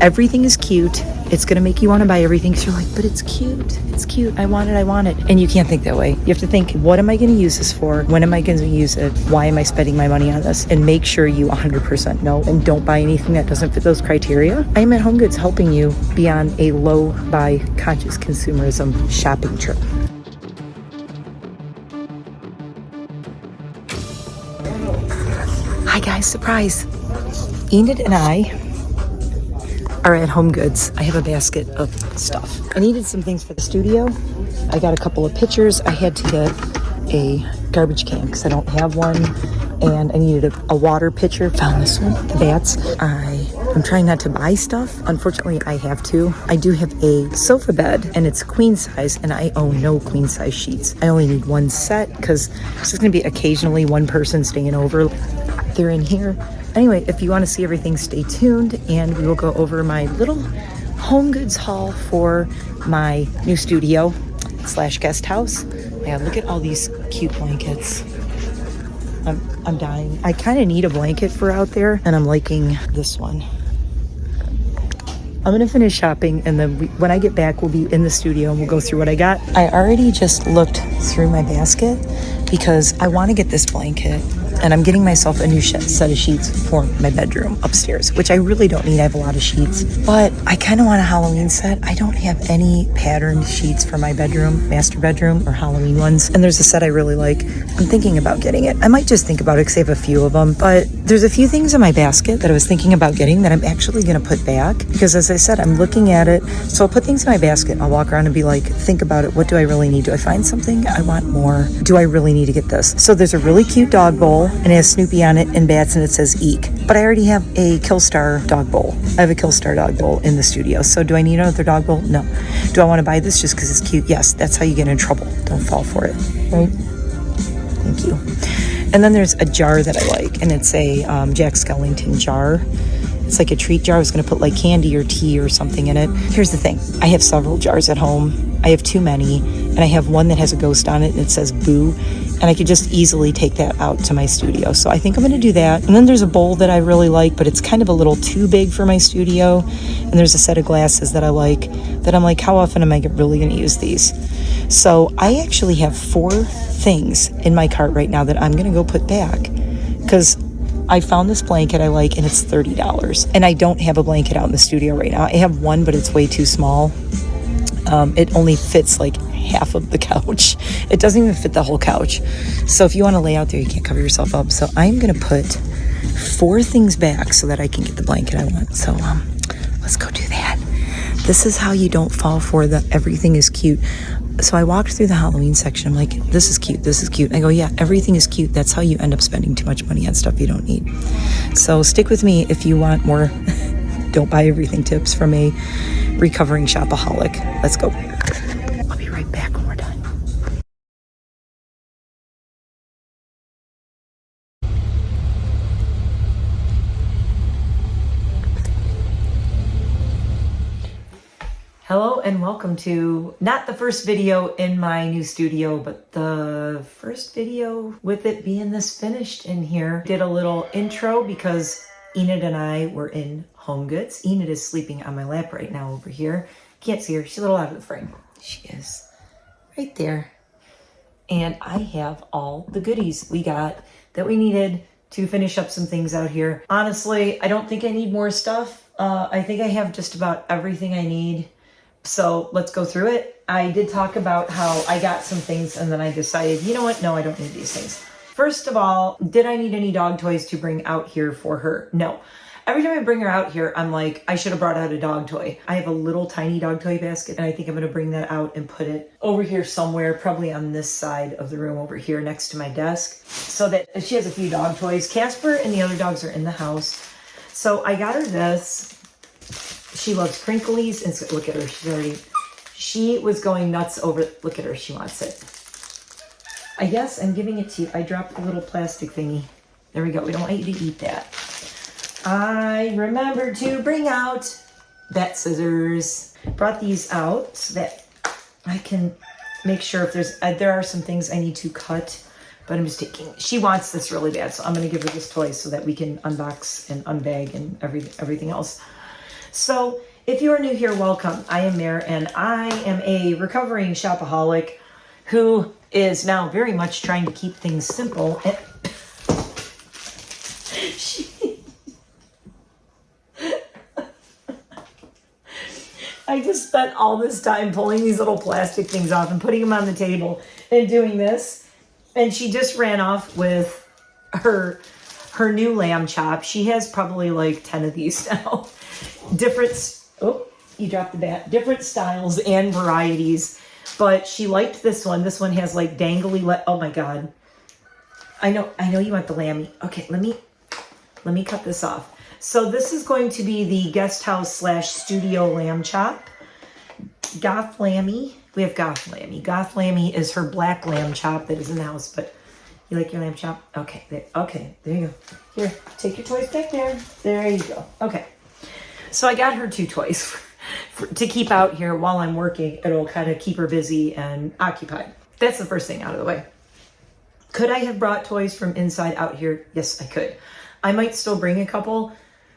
Everything is cute. It's gonna make you want to buy everything because you're like, but it's cute. It's cute. I want it. And you can't think that way. You have to think, what am I gonna use this for? When am I gonna use it? Why am I spending my money on this? And make sure you 100% know and don't buy anything that doesn't fit those criteria. I am at Home Goods helping you be on a low buy conscious consumerism shopping trip. Hi guys, surprise. Enid and I are at Home Goods. I have a basket of stuff. I needed some things for the studio. I got a couple of pictures. I had to get a garbage can because I don't have one. And I needed a water pitcher. Found this one, the bats. I'm trying not to buy stuff. Unfortunately, I have to. I do have a sofa bed and it's queen size and I own no queen size sheets. I only need one set because it's just gonna be occasionally one person staying over. They're in here. Anyway, if you want to see everything, stay tuned and we will go over my little Home Goods haul for my new studio / guest house. Yeah, look at all these cute blankets. I'm dying. I kind of need a blanket for out there and I'm liking this one. I'm gonna finish shopping and then when I get back, we'll be in the studio and we'll go through what I got. I already just looked through my basket because I want to get this blanket and I'm getting myself a new set of sheets for my bedroom upstairs, which I really don't need. I have a lot of sheets, but I kind of want a Halloween set. I don't have any patterned sheets for my bedroom, master bedroom, or Halloween ones. And there's a set I really like. I'm thinking about getting it. I might just think about it because I have a few of them, but there's a few things in my basket that I was thinking about getting that I'm actually going to put back because as I said, I'm looking at it. So I'll put things in my basket and I'll walk around and be like, think about it. What do I really need? Do I find something I want more? Do I really need to get this? So there's a really cute dog bowl and it has Snoopy on it and bats and it says Eek. But I already have a Killstar dog bowl. I have a Killstar dog bowl in the studio. So do I need another dog bowl? No. Do I want to buy this just because it's cute? Yes. That's how you get in trouble. Don't fall for it. Right? Thank you. And then there's a jar that I like and it's a Jack Skellington jar. It's like a treat jar. I was going to put like candy or tea or something in it. Here's the thing. I have several jars at home. I have too many and I have one that has a ghost on it and it says boo. And I could just easily take that out to my studio. So I think I'm gonna do that. And then there's a bowl that I really like, but it's kind of a little too big for my studio. And there's a set of glasses that I like, that I'm like, how often am I really gonna use these? So I actually have 4 things in my cart right now that I'm gonna go put back because I found this blanket I like and it's $30. And I don't have a blanket out in the studio right now. I have one, but it's way too small. It only fits like half of the couch. It doesn't even fit the whole couch. So if you want to lay out there, you can't cover yourself up. So I'm going to put 4 things back so that I can get the blanket I want. So let's go do that. This is how you don't fall for the everything is cute. So I walked through the Halloween section. I'm like, this is cute. This is cute. I go, yeah, everything is cute. That's how you end up spending too much money on stuff you don't need. So stick with me if you want more don't buy everything tips from a recovering shopaholic. Let's go. I'll be right back when we're done. Hello and welcome to not the first video in my new studio, but the first video with it being this finished in here. Did a little intro because Enid and I were in Home Goods. Enid is sleeping on my lap right now over here. Can't see her. She's a little out of the frame. She is right there. And I have all the goodies we got that we needed to finish up some things out here. Honestly, I don't think I need more stuff. I think I have just about everything I need. So let's go through it. I did talk about how I got some things and then I decided, you know what? No, I don't need these things. First of all, did I need any dog toys to bring out here for her? No. Every time I bring her out here, I'm like, I should have brought out a dog toy. I have a little tiny dog toy basket and I think I'm going to bring that out and put it over here somewhere, probably on this side of the room over here next to my desk, so that she has a few dog toys. Casper and the other dogs are in the house. So I got her this. She loves crinklies and so, look at her. She was going nuts over, look at her. She wants it. I guess I'm giving it to you. I dropped the little plastic thingy. There we go. We don't want you to eat that. I remembered to bring out vet scissors. Brought these out so that I can make sure if there are some things I need to cut, but I'm just taking, she wants this really bad, so I'm going to give her this toy so that we can unbox and unbag and everything else. So if you are new here, welcome. I am Mare, and I am a recovering shopaholic who is now very much trying to keep things simple. And I just spent all this time pulling these little plastic things off and putting them on the table and doing this. And she just ran off with her new lamb chop. She has probably like 10 of these now. You dropped the bat. Different styles and varieties. But she liked this one. This one has like dangly, oh my God. I know you want the lammy. Okay, let me cut this off. So this is going to be the guest house / studio lamb chop. Goth Lammy. We have Goth Lammy. Goth Lammy is her black lamb chop that is in the house. But you like your lamb chop? Okay, there you go. Here, take your toys back there. There you go. Okay. So I got her 2 toys to keep out here while I'm working. It'll kind of keep her busy and occupied. That's the first thing out of the way. Could I have brought toys from inside out here? Yes, I could. I might still bring a couple.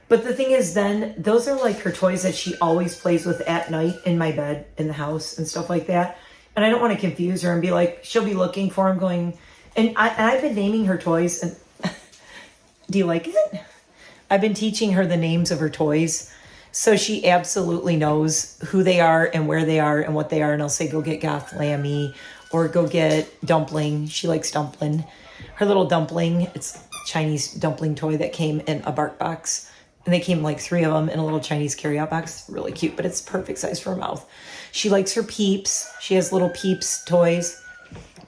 But the thing is then, those are like her toys that she always plays with at night in my bed, in the house and stuff like that. And I don't want to confuse her and be like, she'll be looking for them going, and I've been naming her toys. And do you like it? I've been teaching her the names of her toys. So she absolutely knows who they are and where they are and what they are. And I'll say, go get Goth Lammy or go get Dumpling. She likes Dumpling. Her little Dumpling, it's a Chinese dumpling toy that came in a bark box. And they came like 3 of them in a little Chinese carryout box. Really cute, but it's perfect size for her mouth. She likes her Peeps. She has little Peeps toys,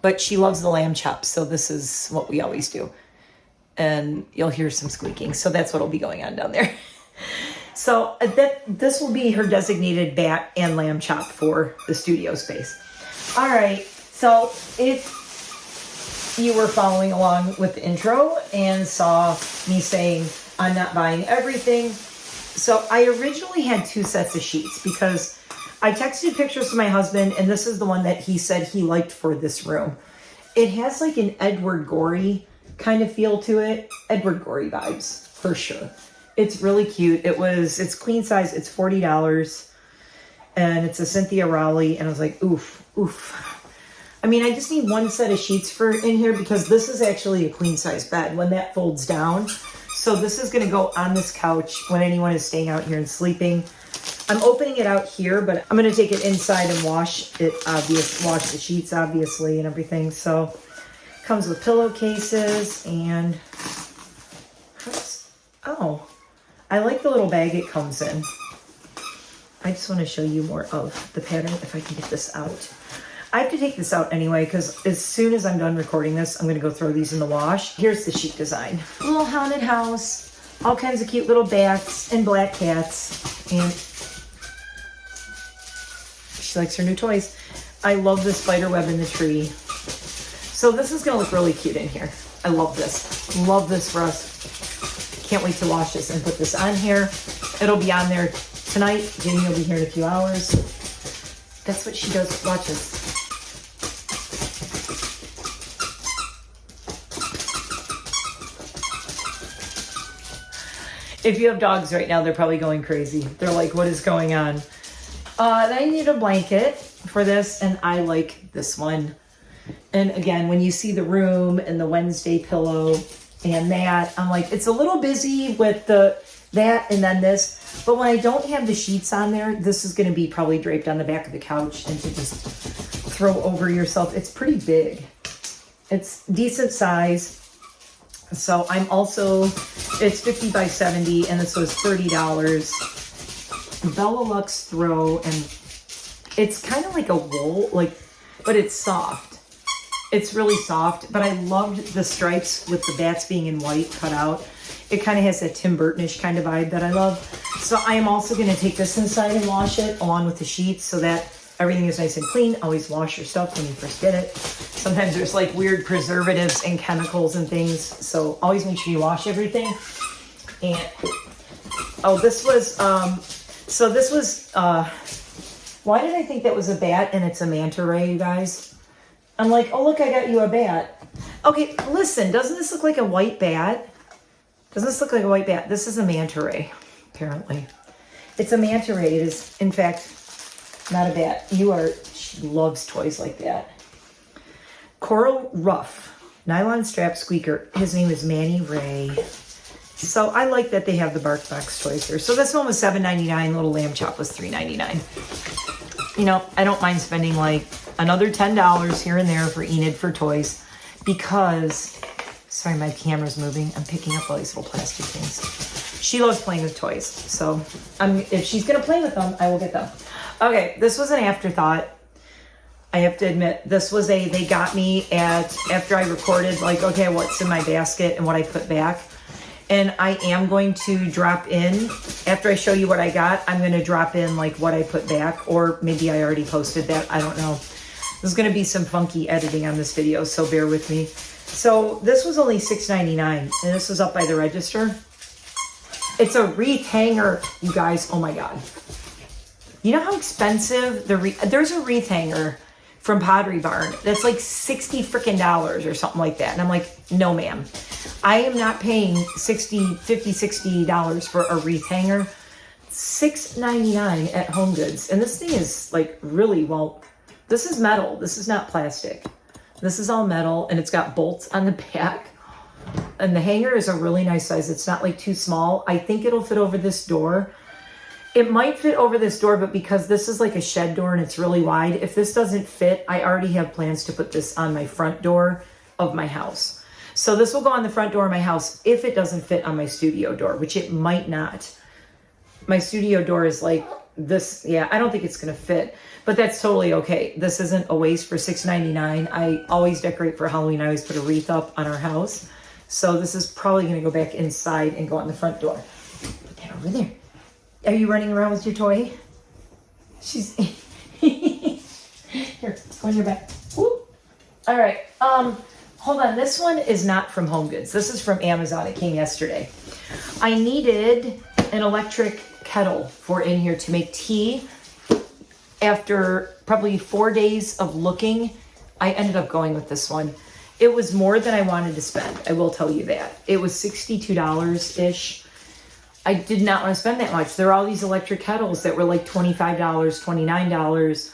but she loves the lamb chops. So this is what we always do. And you'll hear some squeaking. So that's what'll be going on down there. So this will be her designated bat and lamb chop for the studio space. All right. So if you were following along with the intro and saw me saying, I'm not buying everything. So I originally had 2 sets of sheets because I texted pictures to my husband, and this is the one that he said he liked for this room. It has like an Edward Gorey kind of feel to it. Edward Gorey vibes, for sure. It's really cute. It's queen size. It's $40. And it's a Cynthia Rowley. And I was like, oof. I mean, I just need 1 set of sheets for in here because this is actually a queen size bed when that folds down. So this is going to go on this couch when anyone is staying out here and sleeping. I'm opening it out here, but I'm going to take it inside and wash the sheets, obviously, and everything. So it comes with pillowcases and... Oh, I like the little bag it comes in. I just want to show you more of the pattern if I can get this out. I have to take this out anyway because as soon as I'm done recording this, I'm going to go throw these in the wash. Here's the sheet design. Little haunted house, all kinds of cute little bats and black cats. And she likes her new toys. I love the spider web in the tree. So this is going to look really cute in here. I love this. Love this for us. Can't wait to wash this and put this on here. It'll be on there tonight. Jamie will be here in a few hours. That's what she does. Watch this. If you have dogs right now, they're probably going crazy. They're like, what is going on? Then I need a blanket for this, and I like this one. And again, when you see the room and the Wednesday pillow and that, I'm like, it's a little busy with that and then this. But when I don't have the sheets on there, this is going to be probably draped on the back of the couch and to just throw over yourself. It's pretty big. It's decent size. So I'm also, it's 50 by 70 and this was $30. Bella Lux throw, and it's kind of like a wool, but it's soft. It's really soft, but I loved the stripes with the bats being in white cut out. It kind of has that Tim Burton-ish kind of vibe that I love. So I am also going to take this inside and wash it along with the sheets so that everything is nice and clean. Always wash your stuff when you first get it. Sometimes there's like weird preservatives and chemicals and things. So always make sure you wash everything. And, oh, this was, why did I think that was a bat and it's a manta ray, you guys? I'm like, oh, look, I got you a bat. Okay, listen, doesn't this look like a white bat? Doesn't this look like a white bat? This is a manta ray, apparently. It's a manta ray. It is, in fact, not a bat. She loves toys like that. Coral Ruff, nylon strap squeaker. His name is Manny Ray. So I like that they have the Bark Box toys here. So this one was $7.99. Little lamb chop was $3.99. You know, I don't mind spending like another $10 here and there for Enid for toys because, sorry, my camera's moving. I'm picking up all these little plastic things. She loves playing with toys. So if she's going to play with them, I will get them. Okay, this was an afterthought. I have to admit, this was they got me after I recorded, like, okay, what's in my basket and what I put back. And I am going to drop in, after I show you what I got, I'm going to drop in like what I put back, or maybe I already posted that. I don't know. There's going to be some funky editing on this video, so bear with me. So this was only $6.99, and this was up by the register. It's a wreath hanger, you guys. Oh my God. You know how expensive there's a wreath hanger from Pottery Barn that's like $60 freaking or something like that. And I'm like, no, ma'am. I am not paying $60 for a wreath hanger. $6.99 at Home Goods. And this thing is like really, well, this is metal. This is not plastic. This is all metal, and it's got bolts on the back. And the hanger is a really nice size. It's not like too small. I think it'll fit over this door. It might fit over this door, but because this is like a shed door and it's really wide, if this doesn't fit, I already have plans to put this on my front door of my house. So this will go on the front door of my house if it doesn't fit on my studio door, which it might not. My studio door is like this. Yeah, I don't think it's going to fit, but that's totally okay. This isn't a waste for $6.99. I always decorate for Halloween. I always put a wreath up on our house. So this is probably going to go back inside and go on the front door. Put that over there. Are you running around with your toy? She's here. Go in your back. Whoop. All right. Hold on. This one is not from Home Goods. This is from Amazon. It came yesterday. I needed an electric kettle for in here to make tea. After probably 4 days of looking, I ended up going with this one. It was more than I wanted to spend. I will tell you that. It was $62-ish. I did not want to spend that much. There are all these electric kettles that were like $25, $29.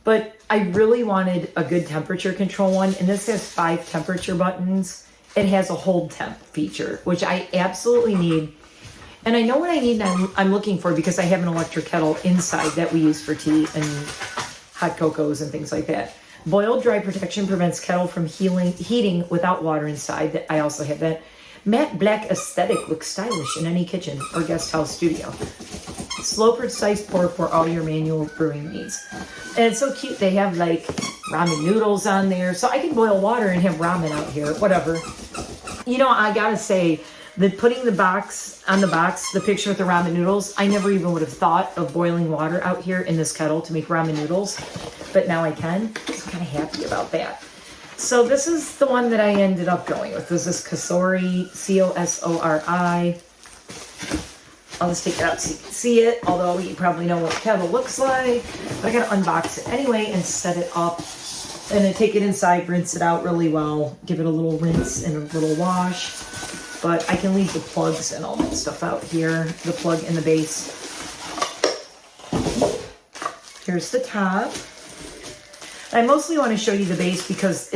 But I really wanted a good temperature control one. And this has 5 temperature buttons. It has a hold temp feature, which I absolutely need. And I know what I need and I'm looking for because I have an electric kettle inside that we use for tea and hot cocos and things like that. Boiled dry protection prevents kettle from heating without water inside. I also have that. Matte black aesthetic looks stylish in any kitchen or guest house studio. Slow precise pour for all your manual brewing needs. And it's so cute. They have like ramen noodles on there. So I can boil water and have ramen out here, whatever. You know, I gotta say that putting the box on the box, the picture with the ramen noodles, I never even would have thought of boiling water out here in this kettle to make ramen noodles. But now I can. So I'm kind of happy about that. So this is the one that I ended up going with. This is Cosori, C-O-S-O-R-I. I'll just take it out so you can see it, although you probably know what the kettle looks like. But I gotta unbox it anyway and set it up. And then take it inside, rinse it out really well, give it a little rinse and a little wash. But I can leave the plugs and all that stuff out here, the plug and the base. Here's the top. I mostly want to show you the base because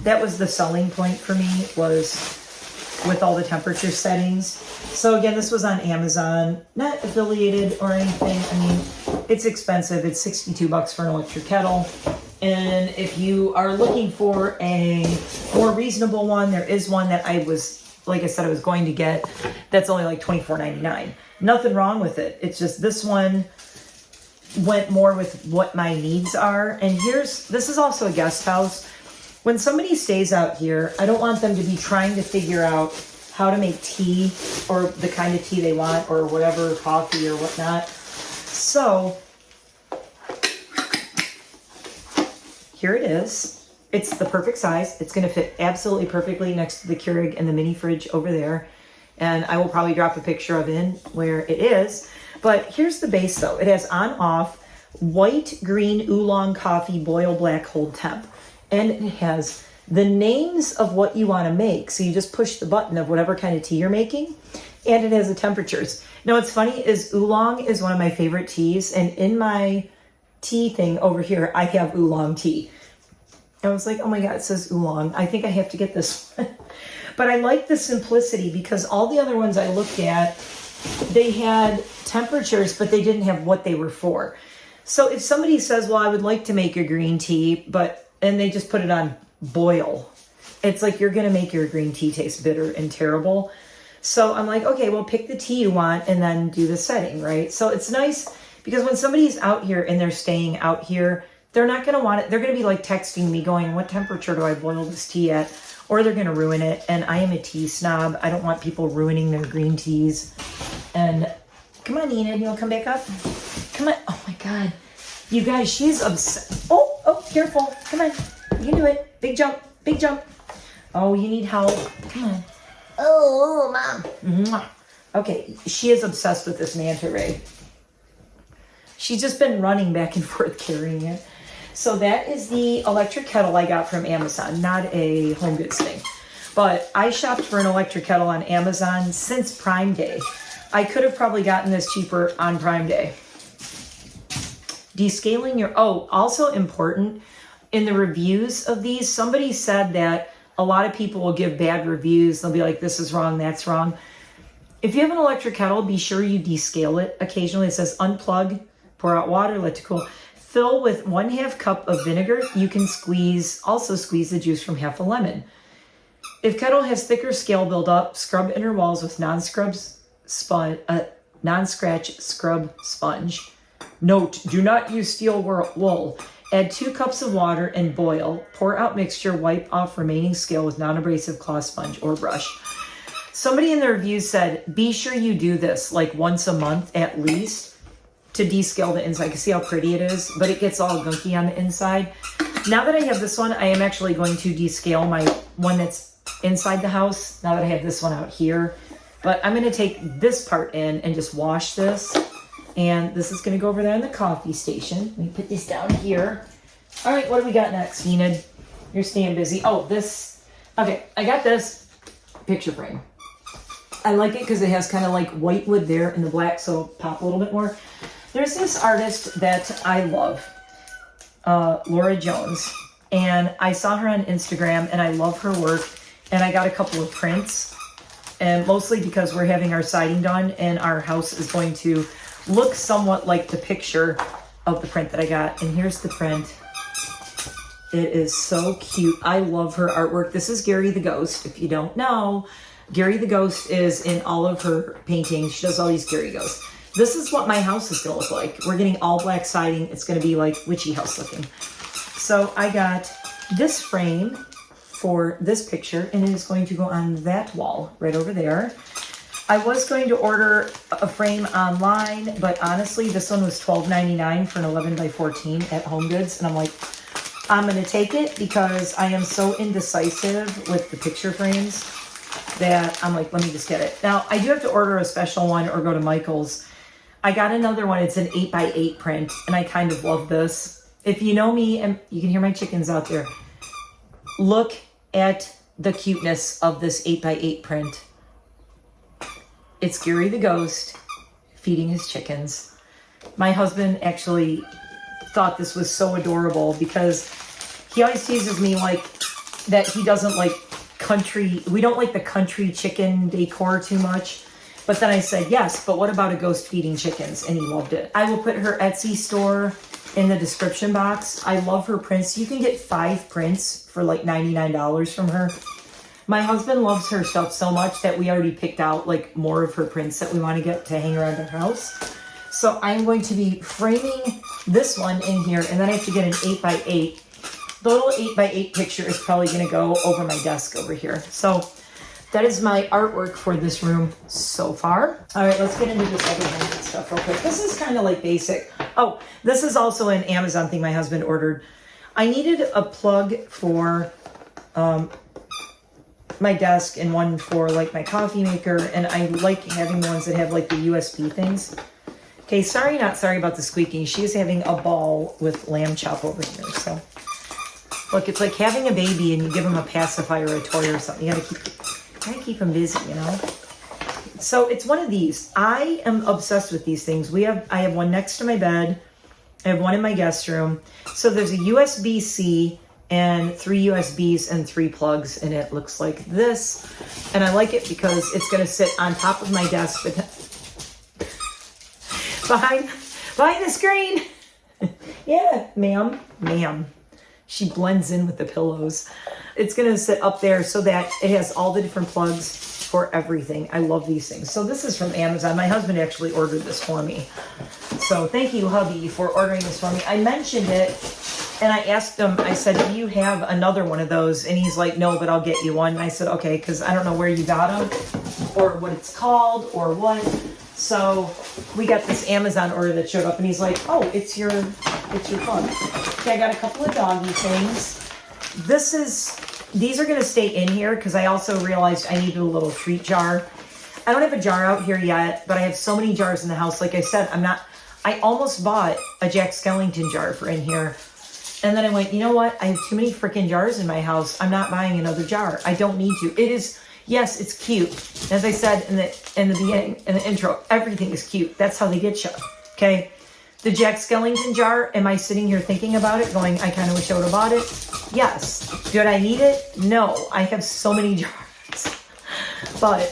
that was the selling point for me, was with all the temperature settings. So again, this was on Amazon, not affiliated or anything. I mean, it's expensive. It's $62 for an electric kettle. And if you are looking for a more reasonable one, there is one that I was, like I said, I was going to get. That's only like $24.99. Nothing wrong with it. It's just this one went more with what my needs are. And this is also a guest house. When somebody stays out here, I don't want them to be trying to figure out how to make tea or the kind of tea they want or whatever, coffee or whatnot. So here it is. It's the perfect size. It's going to fit absolutely perfectly next to the Keurig and the mini fridge over there. And I will probably drop a picture of it where it is. But here's the base though. It has on off white, green, oolong coffee, boil black, hold temp. And it has the names of what you want to make. So you just push the button of whatever kind of tea you're making And it has the temperatures. Now, what's funny is oolong is one of my favorite teas. And in my tea thing over here, I have oolong tea. I was like, oh my God, it says oolong. I think I have to get this one. But I like the simplicity because all the other ones I looked at, they had temperatures, but they didn't have what they were for. So if somebody says, well, I would like to make a green tea, and they just put it on boil, it's like you're going to make your green tea taste bitter and terrible. So I'm like, okay, well, pick the tea you want and then do the setting, right? So it's nice because when somebody's out here and they're staying out here, they're not going to want it. They're going to be like texting me going, what temperature do I boil this tea at? Or they're going to ruin it. And I am a tea snob. I don't want people ruining their green teas. And come on, Enid, you want to come back up? Come on. Oh my God. You guys, she's obsessed. Oh, careful. Come on. You can do it. Big jump. Big jump. Oh, you need help. Come on. Oh, Mom. Mwah. Okay, she is obsessed with this manta ray. She's just been running back and forth carrying it. So that is the electric kettle I got from Amazon, not a home goods thing. But I shopped for an electric kettle on Amazon since Prime Day. I could have probably gotten this cheaper on Prime Day. Descaling your, also important, in the reviews of these, somebody said that a lot of people will give bad reviews. They'll be like, this is wrong, that's wrong. If you have an electric kettle, be sure you descale it. Occasionally it says unplug, pour out water, let it cool. Fill with 1/2 cup of vinegar. You can also squeeze the juice from half a lemon. If kettle has thicker scale buildup, scrub inner walls with non-scratch scrub sponge. Note, do not use steel wool. Add 2 cups of water and boil. Pour out mixture, wipe off remaining scale with non-abrasive cloth sponge or brush. Somebody in the review said, be sure you do this like once a month at least to descale the inside. You can see how pretty it is, but it gets all gunky on the inside. Now that I have this one, I am actually going to descale my one that's inside the house, now that I have this one out here. But I'm going to take this part in and just wash this. And this is going to go over there in the coffee station. Let me put this down here. All right, what do we got next, Enid? You're staying busy. Oh, this. Okay, I got this picture frame. I like it because it has kind of like white wood there and the black, so it'll pop a little bit more. There's this artist that I love, Laura Jones. And I saw her on Instagram, and I love her work. And I got a couple of prints. And mostly because we're having our siding done, and our house is going to look somewhat like the picture of the print that I got. And here's the print. It is so cute. I love her artwork. This is Gary the Ghost. If you don't know, Gary the Ghost is in all of her paintings. She does all these Gary Ghosts. This is what my house is going to look like. We're getting all black siding. It's going to be like witchy house looking. So I got this frame for this picture, and it is going to go on that wall right over there. I was going to order a frame online, but honestly, this one was $12.99 for an 11 by 14 at Home Goods. And I'm like, I'm going to take it because I am so indecisive with the picture frames that I'm like, let me just get it. Now, I do have to order a special one or go to Michael's. I got another one. It's an 8 by 8 print, and I kind of love this. If you know me, and you can hear my chickens out there, look at the cuteness of this 8 by 8 print. It's Gary the Ghost feeding his chickens. My husband actually thought this was so adorable because he always teases me like that he doesn't like country. We don't like the country chicken decor too much. But then I said, yes, but what about a ghost feeding chickens? And he loved it. I will put her Etsy store in the description box. I love her prints. You can get 5 prints for like $99 from her. My husband loves her stuff so much that we already picked out like more of her prints that we want to get to hang around our house. So I'm going to be framing this one in here, and then I have to get an 8 by 8. The little 8 by 8 picture is probably going to go over my desk over here. So that is my artwork for this room so far. All right, let's get into this other home stuff real quick. This is kind of like basic. Oh, this is also an Amazon thing my husband ordered. I needed a plug for my desk and one for like my coffee maker, and I like having the ones that have like the USB things. Okay, sorry, not sorry about the squeaking. She's having a ball with lamb chop over here. So look, it's like having a baby and you give them a pacifier or a toy or something. You gotta keep them busy, you know. So it's one of these. I am obsessed with these things. I have one next to my bed. I have one in my guest room. So there's a USB-C and 3 USBs and 3 plugs, and it looks like this. And I like it because it's going to sit on top of my desk behind the screen. Yeah, ma'am. She blends in with the pillows. It's going to sit up there so that it has all the different plugs for everything. I love these things. So this is from Amazon. My husband actually ordered this for me. So thank you, hubby, for ordering this for me. I mentioned it and I asked him, I said, do you have another one of those? And he's like, no, but I'll get you one. And I said, okay, because I don't know where you got them or what it's called or what. So we got this Amazon order that showed up and he's like, oh, it's your plug. Okay, I got a couple of doggy things. These are going to stay in here because I also realized I needed a little treat jar. I don't have a jar out here yet, but I have so many jars in the house. Like I said, I almost bought a Jack Skellington jar for in here. And then I went, you know what? I have too many freaking jars in my house. I'm not buying another jar. I don't need to. Yes, it's cute. As I said in the beginning, in the intro, everything is cute. That's how they get you. Okay. The Jack Skellington jar, am I sitting here thinking about it, going, I kind of wish I would have bought it? Yes. Did I need it? No. I have so many jars. But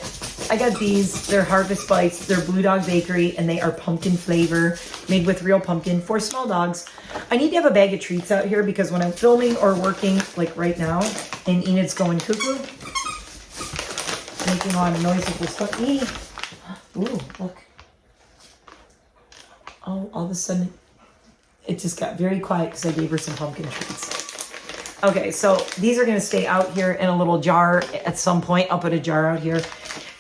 I got these. They're Harvest Bites. They're Blue Dog Bakery, and they are pumpkin flavor, made with real pumpkin for small dogs. I need to have a bag of treats out here because when I'm filming or working, like right now, and Enid's going cuckoo, making a lot of noise with this puppy. Ooh, look. Oh, all of a sudden, it just got very quiet because I gave her some pumpkin treats. Okay, so these are going to stay out here in a little jar at some point. I'll put a jar out here.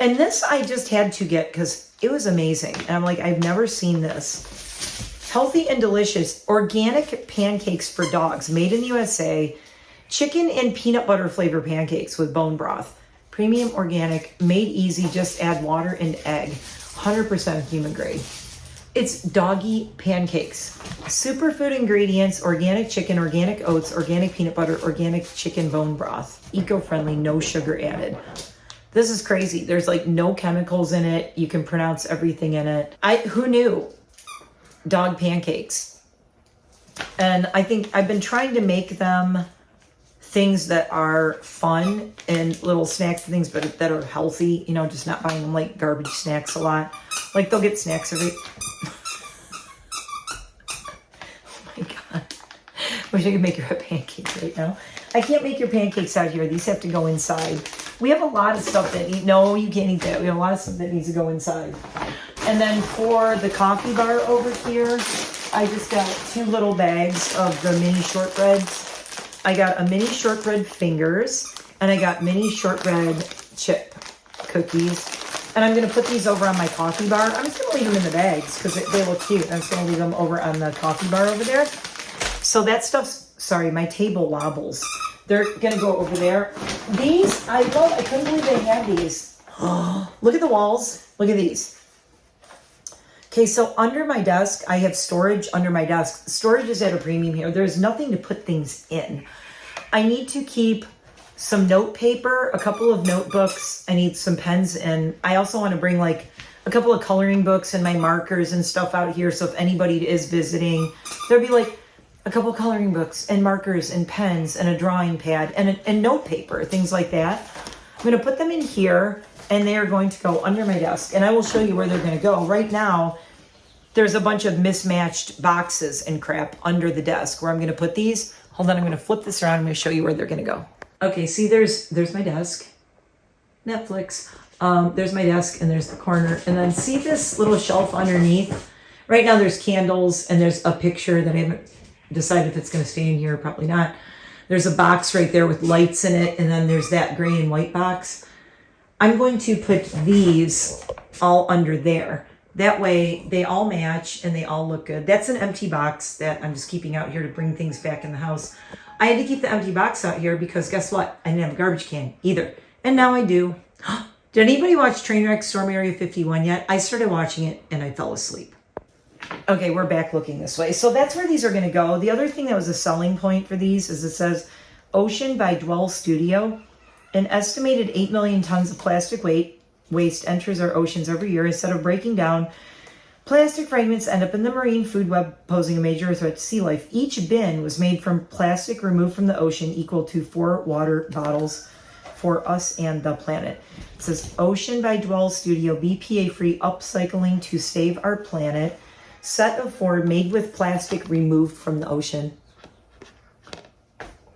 And this I just had to get because it was amazing. And I'm like, I've never seen this. Healthy and delicious organic pancakes for dogs made in the USA. Chicken and peanut butter flavor pancakes with bone broth. Premium organic, made easy, just add water and egg. 100% human grade. It's doggy pancakes. Superfood ingredients, organic chicken, organic oats, organic peanut butter, organic chicken bone broth. Eco-friendly, no sugar added. This is crazy. There's like no chemicals in it. You can pronounce everything in it. Who knew? Dog pancakes. And I think I've been trying to make them things that are fun and little snacks and things, but that are healthy, you know, just not buying them like garbage snacks a lot. Like they'll get snacks every, oh my God. Wish I could make her a pancake right now. I can't make your pancakes out here. These have to go inside. We have a lot of stuff that no, you can't eat that. We have a lot of stuff that needs to go inside. And then for the coffee bar over here, I just got 2 little bags of the mini shortbreads. I got a mini shortbread fingers, and I got mini shortbread chip cookies. And I'm going to put these over on my coffee bar. I'm just going to leave them in the bags because they look cute. I'm just going to leave them over on the coffee bar over there. So that stuff's, sorry, my table wobbles. They're going to go over there. These, I couldn't believe they had these. Look at the walls. Look at these. Okay, so under my desk, I have storage under my desk. Storage is at a premium here. There's nothing to put things in. I need to keep some note paper, a couple of notebooks. I need some pens, and I also want to bring like a couple of coloring books and my markers and stuff out here. So if anybody is visiting, there'll be like a couple of coloring books and markers and pens and a drawing pad and note paper, things like that. I'm going to put them in here, and they are going to go under my desk, and I will show you where they're going to go. Right now, there's a bunch of mismatched boxes and crap under the desk where I'm going to put these. Hold on, I'm going to flip this around. I'm going to show you where they're going to go. Okay, see, there's my desk. Netflix. There's my desk, and there's the corner. And then see this little shelf underneath? Right now there's candles, and there's a picture that I haven't decided if it's going to stay in here. Probably not. There's a box right there with lights in it, and then there's that gray and white box. I'm going to put these all under there. That way they all match and they all look good. That's an empty box that I'm just keeping out here to bring things back in the house. I had to keep the empty box out here because guess what? I didn't have a garbage can either. And now I do. Did anybody watch Trainwreck Storm Area 51 yet? I started watching it and I fell asleep. Okay, we're back looking this way. So that's where these are going to go. The other thing that was a selling point for these is it says Ocean by Dwell Studio. An estimated 8 million tons of plastic waste enters our oceans every year. Instead of breaking down, plastic fragments end up in the marine food web, posing a major threat to sea life. Each bin was made from plastic removed from the ocean, equal to 4 water bottles for us and the planet. It says Ocean by Dwell Studio, BPA-free upcycling to save our planet. Set of 4 made with plastic removed from the ocean.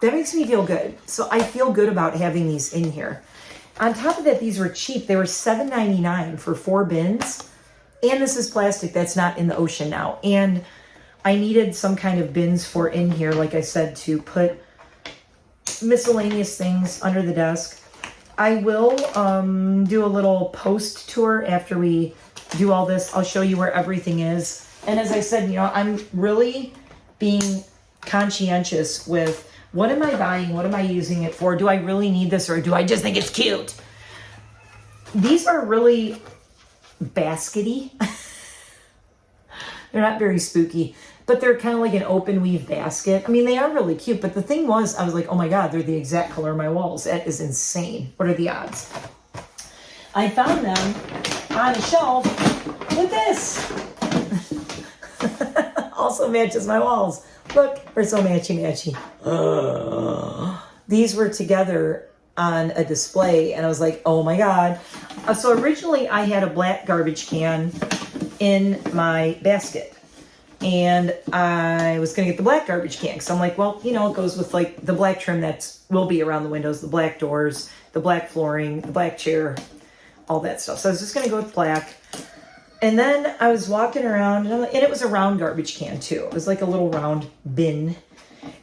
That makes me feel good. So I feel good about having these in here. On top of that, these were cheap. They were $7.99 for 4 bins. And this is plastic that's not in the ocean now. And I needed some kind of bins for in here, like I said, to put miscellaneous things under the desk. I will do a little post tour after we do all this. I'll show you where everything is. And as I said, you know, I'm really being conscientious with what am I buying? What am I using it for? Do I really need this, or do I just think it's cute? These are really baskety. They're not very spooky, but they're kind of like an open weave basket. I mean, they are really cute, but the thing was, I was like, oh my God, they're the exact color of my walls. That is insane. What are the odds? I found them on a shelf with this. Also matches my walls. Look, we're so matchy-matchy. These were together on a display, and I was like, oh my God. So originally I had a black garbage can in my basket, and I was gonna get the black garbage can because I'm like, well, you know, it goes with like the black trim that will be around the windows, the black doors, the black flooring, the black chair, all that stuff. So I was just gonna go with black. And then I was walking around, and it was a round garbage can too. It was like a little round bin.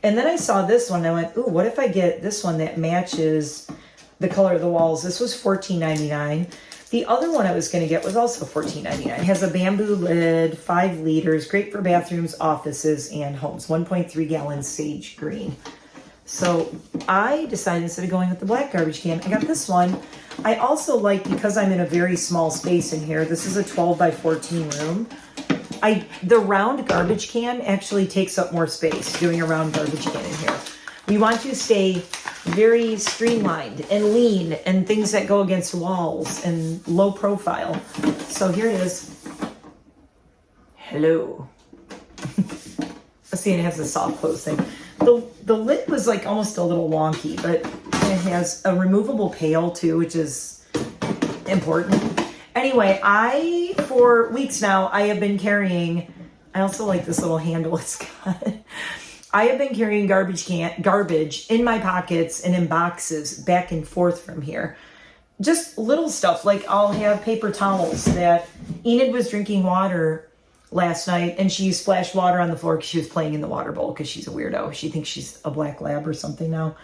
And then I saw this one, and I went, ooh, what if I get this one that matches the color of the walls? This was $14.99. The other one I was going to get was also $14.99. It has a bamboo lid, 5 liters, great for bathrooms, offices, and homes. 1.3 gallons sage green. So I decided, instead of going with the black garbage can, I got this one. I also like, because I'm in a very small space in here, this is a 12 by 14 room. The round garbage can actually takes up more space, doing a round garbage can in here. We want to stay very streamlined and lean and things that go against walls and low profile. So here it is. Hello. Let's see, and it has a soft close thing. The lid was like almost a little wonky, but it has a removable pail too, which is important. Anyway, for weeks now, I have been carrying, I also like this little handle it's got. I have been carrying garbage in my pockets and in boxes back and forth from here. Just little stuff, like I'll have paper towels that Enid was drinking water last night, and she splashed water on the floor because she was playing in the water bowl because she's a weirdo. She thinks she's a black lab or something now.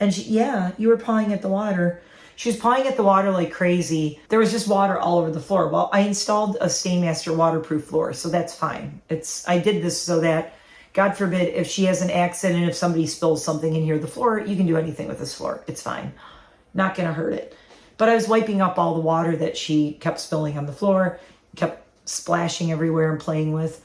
And yeah, you were pawing at the water. She was pawing at the water like crazy. There was just water all over the floor. Well, I installed a Stainmaster waterproof floor, so that's fine. I did this so that, God forbid, if she has an accident, if somebody spills something in here, the floor, you can do anything with this floor. It's fine. Not gonna hurt it. But I was wiping up all the water that she kept spilling on the floor, kept splashing everywhere and playing with.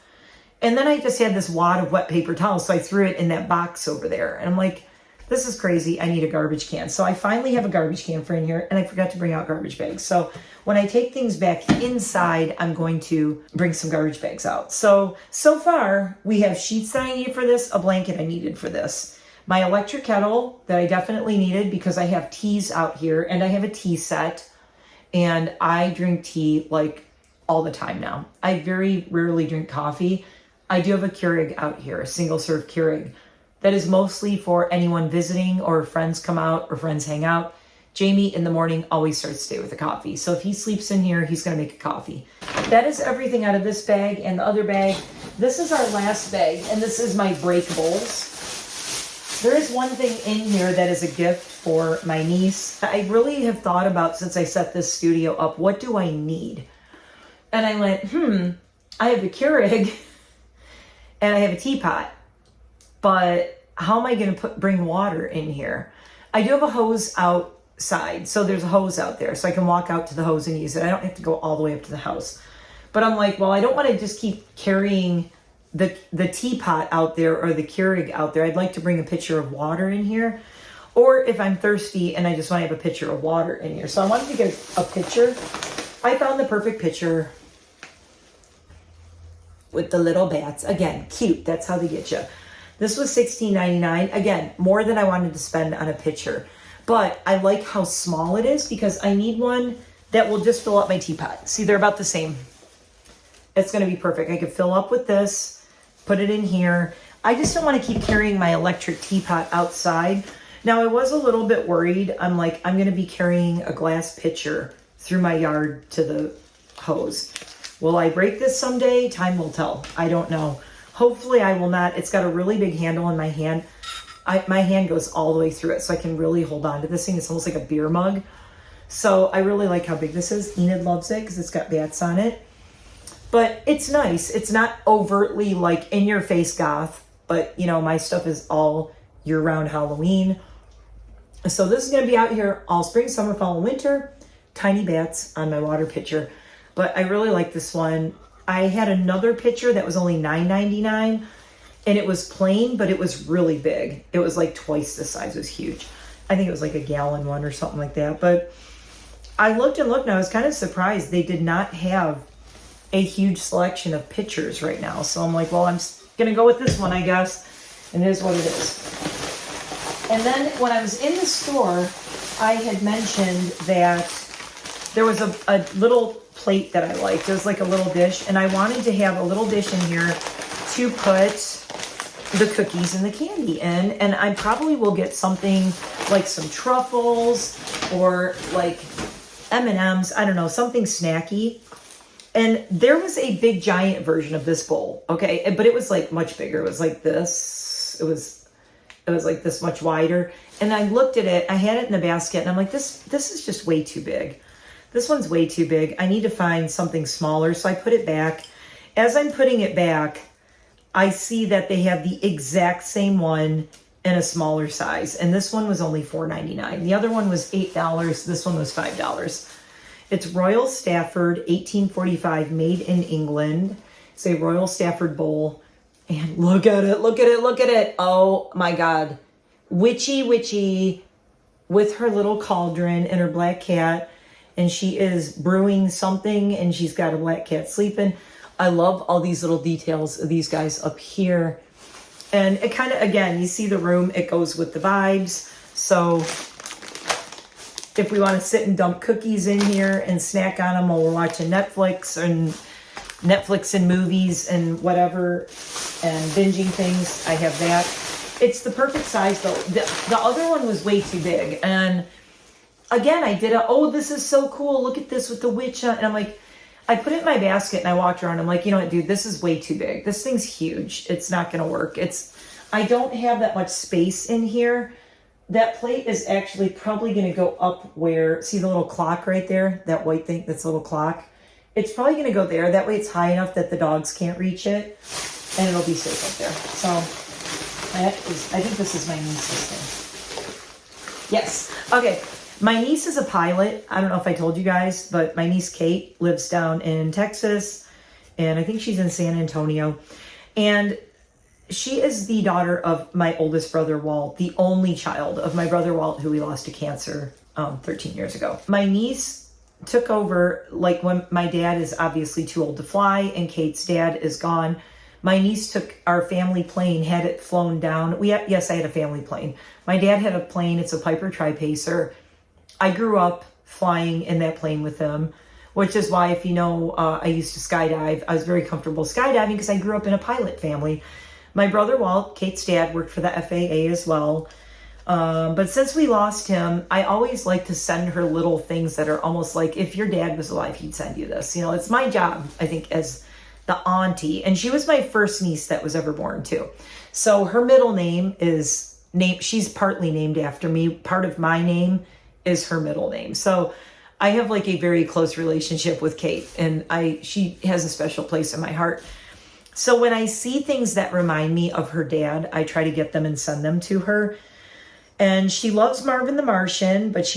And then I just had this wad of wet paper towels, so I threw it in that box over there. And I'm like, this is crazy. I need a garbage can. So I finally have a garbage can for in here, and I forgot to bring out garbage bags. So when I take things back inside, I'm going to bring some garbage bags out. So far, we have sheets that I needed for this, a blanket I needed for this, my electric kettle that I definitely needed because I have teas out here, and I have a tea set, and I drink tea like all the time now. I very rarely drink coffee. I do have a Keurig out here, a single serve Keurig. That is mostly for anyone visiting, or friends come out or friends hang out. Jamie in the morning always starts the day with a coffee. So if he sleeps in here, he's gonna make a coffee. That is everything out of this bag and the other bag. This is our last bag, and this is my breakables. There is one thing in here that is a gift for my niece. I really have thought about, since I set this studio up, what do I need? And I went, I have a Keurig and I have a teapot, but how am I going to bring water in here? I do have a hose outside, so there's a hose out there, so I can walk out to the hose and use it. I don't have to go all the way up to the house. But I'm like, well, I don't want to just keep carrying the teapot out there or the Keurig out there. I'd like to bring a pitcher of water in here. or if I'm thirsty and I just want to have a pitcher of water in here. So I wanted to get a pitcher. I found the perfect pitcher with the little bats. Again, cute. That's how they get you. This was $16.99. Again, more than I wanted to spend on a pitcher. But I like how small it is because I need one that will just fill up my teapot. See, they're about the same. It's going to be perfect. I could fill up with this, put it in here. I just don't want to keep carrying my electric teapot outside. Now, I was a little bit worried. I'm like, I'm going to be carrying a glass pitcher through my yard to the hose. Will I break this someday? Time will tell. I don't know. Hopefully I will not. It's got a really big handle in my hand. My hand goes all the way through it, so I can really hold on to this thing. It's almost like a beer mug. So I really like how big this is. Enid loves it because it's got bats on it. But it's nice. It's not overtly like in-your-face goth, but you know, my stuff is all year-round Halloween. So this is going to be out here all spring, summer, fall, and winter. Tiny bats on my water pitcher. But I really like this one. I had another pitcher that was only $9.99, and it was plain, but it was really big. It was like twice the size. It was huge. I think it was like a gallon one or something like that. But I looked and looked, and I was kind of surprised they did not have a huge selection of pitchers right now. So I'm like, well, I'm going to go with this one, I guess. And it is what it is. And then when I was in the store, I had mentioned that there was a little plate that I liked. It was like a little dish, and I wanted to have a little dish in here to put the cookies and the candy in. And I probably will get something like some truffles or like M&Ms. I don't know, something snacky. And there was a big giant version of this bowl, okay? But it was like much bigger. It was like this. It was like this much wider. And I looked at it. I had it in the basket, and I'm like, this is just way too big. This one's way too big. I need to find something smaller. So I put it back. As I'm putting it back, I see that they have the exact same one in a smaller size. And this one was only $4.99. The other one was $8. This one was $5. It's Royal Stafford, 1845, made in England. It's a Royal Stafford bowl. And look at it, look at it, look at it. Oh my God. Witchy with her little cauldron and her black cat. And she is brewing something, and she's got a black cat sleeping. I love all these little details of these guys up here. And it kind of, again, you see the room, it goes with the vibes. So if we want to sit and dump cookies in here and snack on them while we're watching Netflix and movies and whatever, and binging things, I have that. It's the perfect size though. The other one was way too big. And again, I did oh, this is so cool. Look at this with the witch on. And I'm like, I put it in my basket and I walked around. I'm like, you know what, dude, this is way too big. This thing's huge. It's not going to work. I don't have that much space in here. That plate is actually probably going to go up where, see the little clock right there? That white thing, that's a little clock. It's probably going to go there. That way it's high enough that the dogs can't reach it. And it'll be safe up there. So I think this is my niece's thing. Yes. Okay. My niece is a pilot. I don't know if I told you guys, but my niece Kate lives down in Texas, and I think she's in San Antonio. And she is the daughter of my oldest brother, Walt, the only child of my brother, Walt, who we lost to cancer 13 years ago. My niece took over, like when my dad is obviously too old to fly and Kate's dad is gone. My niece took our family plane, had it flown down. Yes, I had a family plane. My dad had a plane. It's a Piper Tri-Pacer. I grew up flying in that plane with him, which is why, if you know, I used to skydive. I was very comfortable skydiving because I grew up in a pilot family. My brother Walt, Kate's dad, worked for the FAA as well. But since we lost him, I always like to send her little things that are almost like, if your dad was alive, he'd send you this. You know, it's my job, I think, as the auntie. And she was my first niece that was ever born too. So her middle name is she's partly named after me. Part of my name is her middle name. So I have like a very close relationship with Kate, and she has a special place in my heart. So when I see things that remind me of her dad, I try to get them and send them to her. And she loves Marvin the Martian, but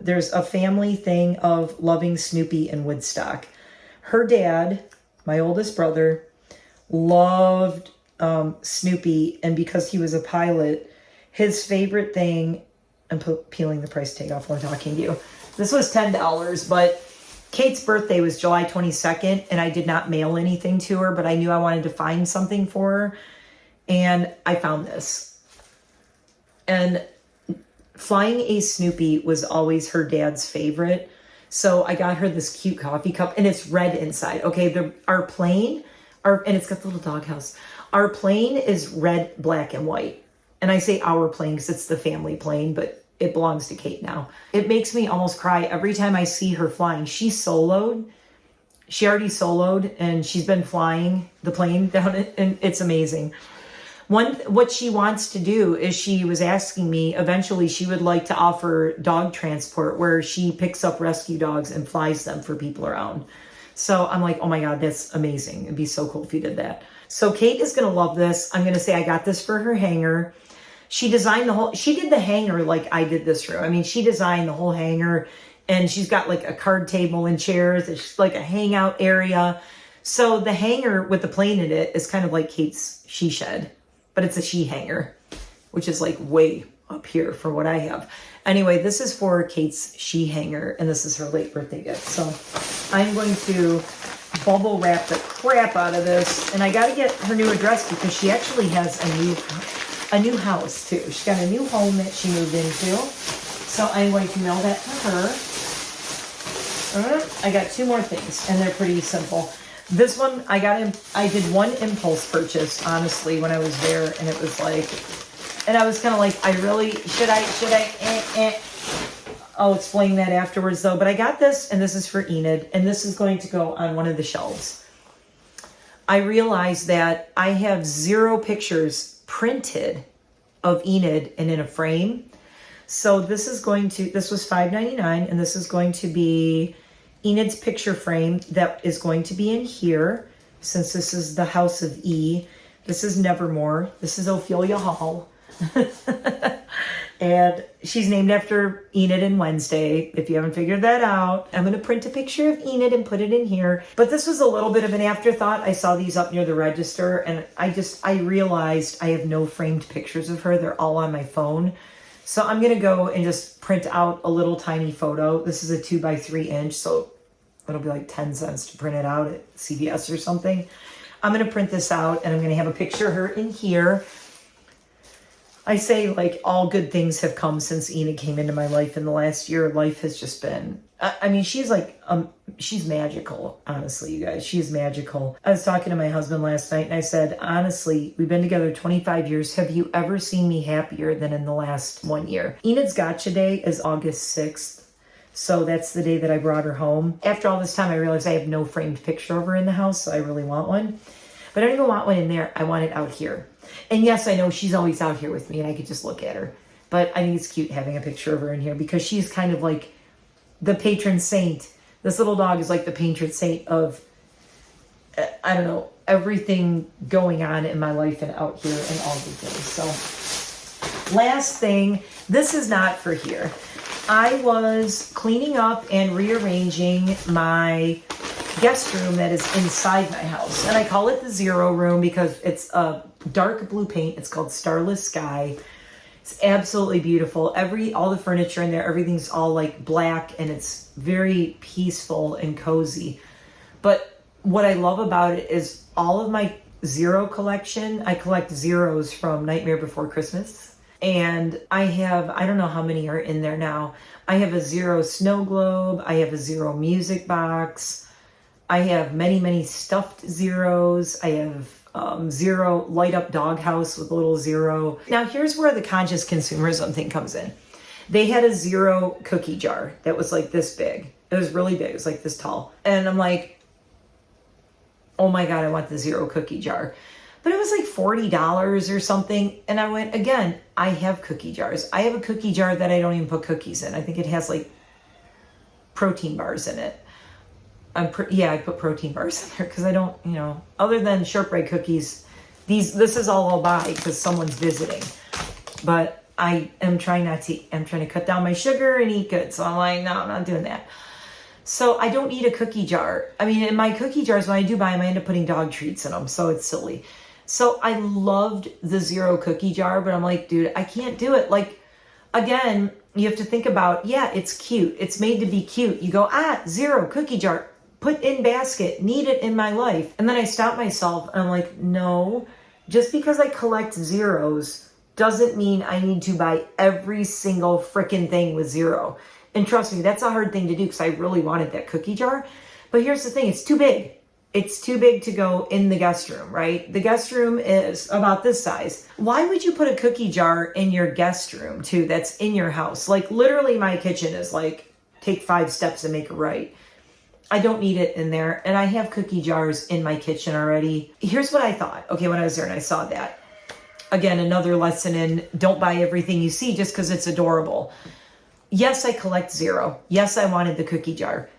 there's a family thing of loving Snoopy and Woodstock. Her dad, my oldest brother, loved Snoopy, and because he was a pilot, his favorite thing, I'm peeling the price tag off while I'm talking to you. This was $10, but Kate's birthday was July 22nd, and I did not mail anything to her, but I knew I wanted to find something for her, and I found this. And Flying a Snoopy was always her dad's favorite, so I got her this cute coffee cup, and it's red inside. Okay, our plane, and it's got the little doghouse. Our plane is red, black, and white. And I say our plane because it's the family plane, but it belongs to Kate now. It makes me almost cry every time I see her flying. She soloed. She already soloed, and she's been flying the plane down, and it's amazing. What she wants to do is, she was asking me, eventually she would like to offer dog transport where she picks up rescue dogs and flies them for people around. So I'm like, oh my God, that's amazing. It'd be so cool if you did that. So Kate is going to love this. I'm going to say I got this for her hanger. She designed she did the hanger like I did this room. I mean, she designed the whole hanger, and she's got like a card table and chairs. It's like a hangout area. So the hanger with the plane in it is kind of like Kate's she shed, but it's a she hanger, which is like way up here for what I have. Anyway, this is for Kate's she hanger, and this is her late birthday gift. So I'm going to bubble wrap the crap out of this, and I got to get her new address because she actually has a new house too. She's got a new home that she moved into. So I'm going to mail that to her. I got 2 more things, and they're pretty simple. This one, I did one impulse purchase, honestly, when I was there, and it was like, and I was kind of like, should I, I'll explain that afterwards though, but I got this, and this is for Enid, and this is going to go on one of the shelves. I realized that I have 0 pictures printed of Enid and in a frame. So this was $5.99, and this is going to be Enid's picture frame that is going to be in here, since this is the House of E. This is Nevermore. This is Ophelia Hall. And she's named after Enid and Wednesday, if you haven't figured that out. I'm going to print a picture of Enid and put it in here. But this was a little bit of an afterthought. I saw these up near the register, and I realized I have no framed pictures of her. They're all on my phone. So I'm going to go and just print out a little tiny photo. This is a 2x3 inch, so it'll be like 10 cents to print it out at CVS or something. I'm going to print this out, and I'm going to have a picture of her in here. I say, like, all good things have come since Enid came into my life in the last year. Life has just been, I mean, she's like, she's magical, honestly, you guys. She's magical. I was talking to my husband last night, and I said, honestly, we've been together 25 years. Have you ever seen me happier than in the last 1 year? Enid's gotcha day is August 6th. So that's the day that I brought her home. After all this time, I realized I have no framed picture of her in the house, so I really want one. But I don't even want one in there. I want it out here. And yes, I know she's always out here with me, and I could just look at her. But I think it's cute having a picture of her in here because she's kind of like the patron saint. This little dog is like the patron saint of, I don't know, everything going on in my life and out here and all the things. So last thing, this is not for here. I was cleaning up and rearranging my guest room that is inside my house. And I call it the 0 room because it's a dark blue paint. It's called Starless Sky. It's absolutely beautiful. All the furniture in there, everything's all like black, and it's very peaceful and cozy. But what I love about it is all of my 0 collection. I collect zeros from Nightmare Before Christmas. And I don't know how many are in there now. I have a 0 snow globe. I have a 0 music box. I have many, many stuffed zeros. I have 0 light up doghouse with a little 0. Now here's where the conscious consumerism thing comes in. They had a 0 cookie jar that was like this big. It was really big. It was like this tall. And I'm like, oh my God, I want the 0 cookie jar. But it was like $40 or something. And I went, again, I have cookie jars. I have a cookie jar that I don't even put cookies in. I think it has like protein bars in it. I put protein bars in there because I don't, other than shortbread cookies, this is all I'll buy because someone's visiting. But I'm trying to cut down my sugar and eat good. So I'm like, no, I'm not doing that. So I don't need a cookie jar. I mean, in my cookie jars, when I do buy them, I end up putting dog treats in them. So it's silly. So I loved the zero cookie jar, but I'm like, dude, I can't do it. Like, again, you have to think about, yeah, it's cute. It's made to be cute. You go, zero cookie jar, put in basket, need it in my life. And then I stop myself and I'm like, no, just because I collect zeros doesn't mean I need to buy every single freaking thing with zero. And trust me, that's a hard thing to do because I really wanted that cookie jar. But here's the thing, it's too big. It's too big to go in the guest room, right? The guest room is about this size. Why would you put a cookie jar in your guest room too that's in your house? Like literally my kitchen is like, take 5 steps and make a right. I don't need it in there. And I have cookie jars in my kitchen already. Here's what I thought. Okay, when I was there and I saw that. Again, another lesson in don't buy everything you see just because it's adorable. Yes, I collect zero. Yes, I wanted the cookie jar.